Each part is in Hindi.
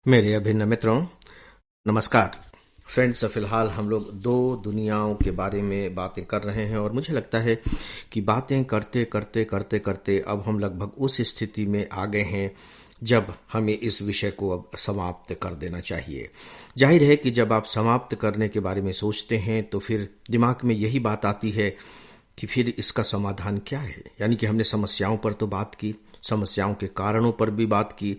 मेरे अभिन्न मित्रों, नमस्कार। फ्रेंड्स, फिलहाल हम लोग दो दुनियाओं के बारे में बातें कर रहे हैं और मुझे लगता है कि बातें करते करते करते करते अब हम लगभग उस स्थिति में आ गए हैं जब हमें इस विषय को अब समाप्त कर देना चाहिए। जाहिर है कि जब आप समाप्त करने के बारे में सोचते हैं तो फिर दिमाग में यही बात आती है कि फिर इसका समाधान क्या है। यानी कि हमने समस्याओं पर तो बात की, समस्याओं के कारणों पर भी बात की,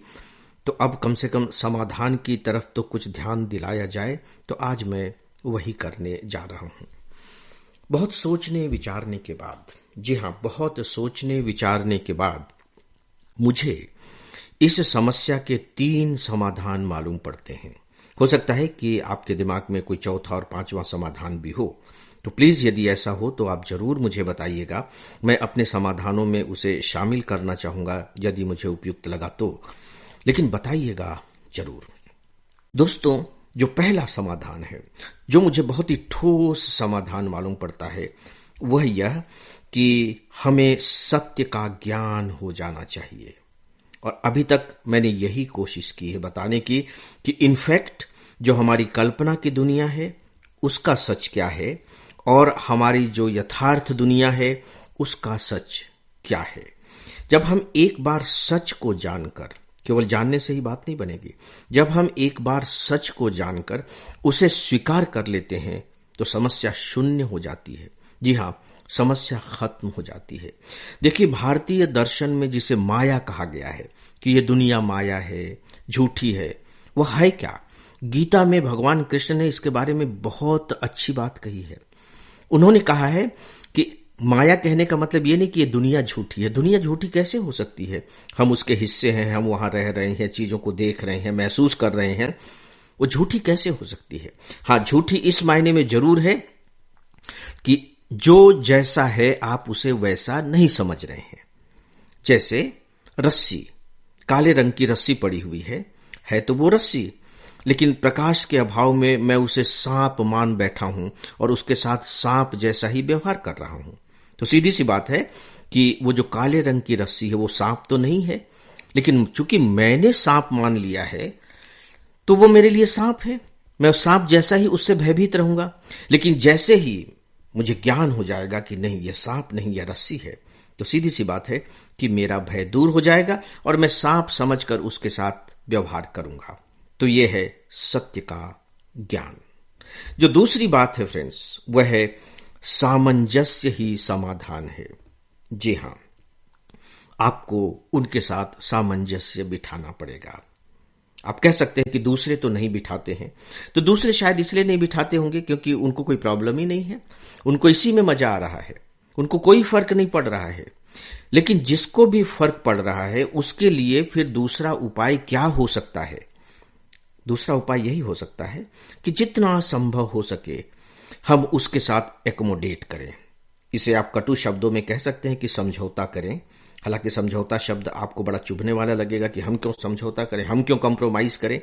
तो अब कम से कम समाधान की तरफ तो कुछ ध्यान दिलाया जाए। तो आज मैं वही करने जा रहा हूं। बहुत सोचने विचारने के बाद, जी हां, बहुत सोचने विचारने के बाद मुझे इस समस्या के 3 समाधान मालूम पड़ते हैं। हो सकता है कि आपके दिमाग में कोई चौथा और 5वां समाधान भी हो, तो प्लीज यदि ऐसा हो तो आप जरूर मुझे बताइएगा। मैं अपने समाधानों में उसे शामिल करना चाहूंगा यदि मुझे उपयुक्त लगा तो, लेकिन बताइएगा जरूर। दोस्तों, जो पहला समाधान है, जो मुझे बहुत ही ठोस समाधान मालूम पड़ता है, वह यह कि हमें सत्य का ज्ञान हो जाना चाहिए। और अभी तक मैंने यही कोशिश की है बताने की कि इनफैक्ट जो हमारी कल्पना की दुनिया है उसका सच क्या है और हमारी जो यथार्थ दुनिया है उसका सच क्या है। जब हम एक बार सच को जानकर, केवल जानने से ही बात नहीं बनेगी, जब हम एक बार सच को जानकर उसे स्वीकार कर लेते हैं तो समस्या शून्य हो जाती है। जी हां, समस्या खत्म हो जाती है। देखिए, भारतीय दर्शन में जिसे माया कहा गया है कि ये दुनिया माया है, झूठी है, वह है क्या? गीता में भगवान कृष्ण ने इसके बारे में बहुत अच्छी बात कही है। उन्होंने कहा है कि माया कहने का मतलब ये नहीं कि ये दुनिया झूठी है। दुनिया झूठी कैसे हो सकती है? हम उसके हिस्से हैं, हम वहां रह रहे हैं, चीजों को देख रहे हैं, महसूस कर रहे हैं। वो झूठी कैसे हो सकती है? हाँ, झूठी इस मायने में जरूर है कि जो जैसा है आप उसे वैसा नहीं समझ रहे हैं। जैसे रस्सी, काले रंग की रस्सी पड़ी हुई है तो वो रस्सी, लेकिन प्रकाश के अभाव में मैं उसे सांप मान बैठा हूं और उसके साथ सांप जैसा ही व्यवहार कर रहा हूं। तो सीधी सी बात है कि वो जो काले रंग की रस्सी है वो सांप तो नहीं है, लेकिन चूंकि मैंने सांप मान लिया है तो वो मेरे लिए सांप है। मैं उस सांप जैसा ही उससे भयभीत रहूंगा। लेकिन जैसे ही मुझे ज्ञान हो जाएगा कि नहीं, ये सांप नहीं, यह रस्सी है, तो सीधी सी बात है कि मेरा भय दूर हो जाएगा और मैं सांप समझकर उसके साथ व्यवहार करूंगा। तो यह है सत्य का ज्ञान। जो दूसरी बात है फ्रेंड्स, वह है सामंजस्य ही समाधान है। जी हां, आपको उनके साथ सामंजस्य बिठाना पड़ेगा। आप कह सकते हैं कि दूसरे तो नहीं बिठाते हैं, तो दूसरे शायद इसलिए नहीं बिठाते होंगे क्योंकि उनको कोई प्रॉब्लम ही नहीं है, उनको इसी में मजा आ रहा है, उनको कोई फर्क नहीं पड़ रहा है। लेकिन जिसको भी फर्क पड़ रहा है उसके लिए फिर दूसरा उपाय क्या हो सकता है? दूसरा उपाय यही हो सकता है कि जितना संभव हो सके हम उसके साथ एकोमोडेट करें। इसे आप कटु शब्दों में कह सकते हैं कि समझौता करें। हालांकि समझौता शब्द आपको बड़ा चुभने वाला लगेगा कि हम क्यों समझौता करें, हम क्यों कॉम्प्रोमाइज करें,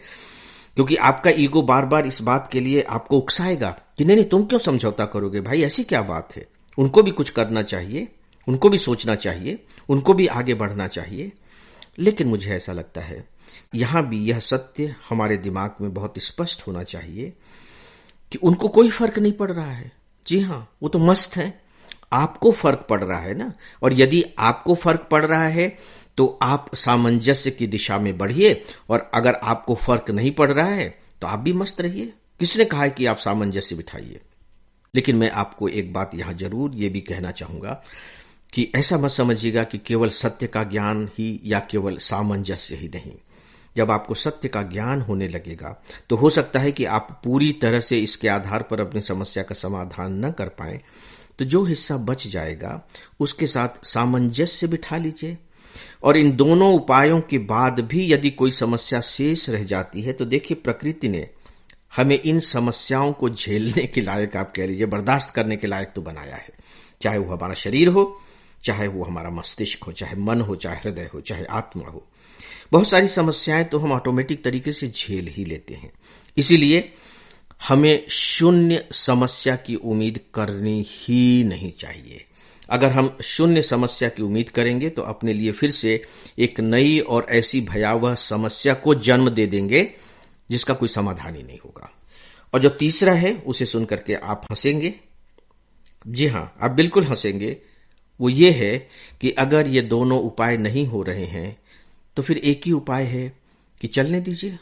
क्योंकि आपका ईगो बार बार इस बात के लिए आपको उकसाएगा कि नहीं नहीं, तुम क्यों समझौता करोगे भाई, ऐसी क्या बात है। उनको भी कुछ करना चाहिए, उनको भी सोचना चाहिए, उनको भी आगे बढ़ना चाहिए। लेकिन मुझे ऐसा लगता है यहां भी यह सत्य हमारे दिमाग में बहुत स्पष्ट होना चाहिए कि उनको कोई फर्क नहीं पड़ रहा है। जी हां, वो तो मस्त है, आपको फर्क पड़ रहा है ना। और यदि आपको फर्क पड़ रहा है तो आप सामंजस्य की दिशा में बढ़िए, और अगर आपको फर्क नहीं पड़ रहा है तो आप भी मस्त रहिए। किसने कहा है कि आप सामंजस्य बिठाइए? लेकिन मैं आपको एक बात यहां जरूर ये भी कहना चाहूंगा कि ऐसा मत समझिएगा कि केवल सत्य का ज्ञान ही या केवल सामंजस्य ही नहीं। जब आपको सत्य का ज्ञान होने लगेगा तो हो सकता है कि आप पूरी तरह से इसके आधार पर अपनी समस्या का समाधान न कर पाए, तो जो हिस्सा बच जाएगा उसके साथ सामंजस्य बिठा लीजिए। और इन दोनों उपायों के बाद भी यदि कोई समस्या शेष रह जाती है तो देखिए, प्रकृति ने हमें इन समस्याओं को झेलने के लायक, आप कह लीजिए बर्दाश्त करने के लायक तो बनाया है। चाहे वो हमारा शरीर हो, चाहे वो हमारा मस्तिष्क हो, चाहे मन हो, चाहे हृदय हो, चाहे आत्मा हो। बहुत सारी समस्याएं तो हम ऑटोमेटिक तरीके से झेल ही लेते हैं। इसीलिए हमें शून्य समस्या की उम्मीद करनी ही नहीं चाहिए। अगर हम शून्य समस्या की उम्मीद करेंगे तो अपने लिए फिर से एक नई और ऐसी भयावह समस्या को जन्म दे देंगे जिसका कोई समाधान ही नहीं होगा। और जो तीसरा है उसे सुन करके आप हंसेंगे, जी हां, आप बिल्कुल हंसेंगे। वो ये है कि अगर ये दोनों उपाय नहीं हो रहे हैं तो फिर एक ही उपाय है कि चलने दीजिए।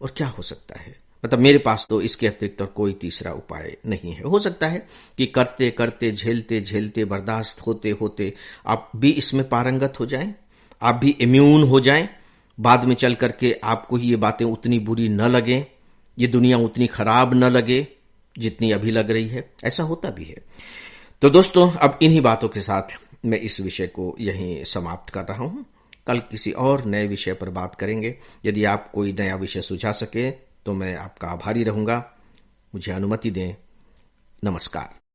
और क्या हो सकता है, मतलब मेरे पास तो इसके अतिरिक्त और कोई तीसरा उपाय नहीं है। हो सकता है कि करते करते झेलते झेलते बर्दाश्त होते होते आप भी इसमें पारंगत हो जाएं, आप भी इम्यून हो जाएं, बाद में चल करके आपको ये बातें उतनी बुरी न लगें, ये दुनिया उतनी खराब न लगे जितनी अभी लग रही है। ऐसा होता भी है। तो दोस्तों, अब इन्हीं बातों के साथ मैं इस विषय को यहीं समाप्त कर रहा हूं। कल किसी और नए विषय पर बात करेंगे। यदि आप कोई नया विषय सुझा सके तो मैं आपका आभारी रहूंगा। मुझे अनुमति दें। नमस्कार।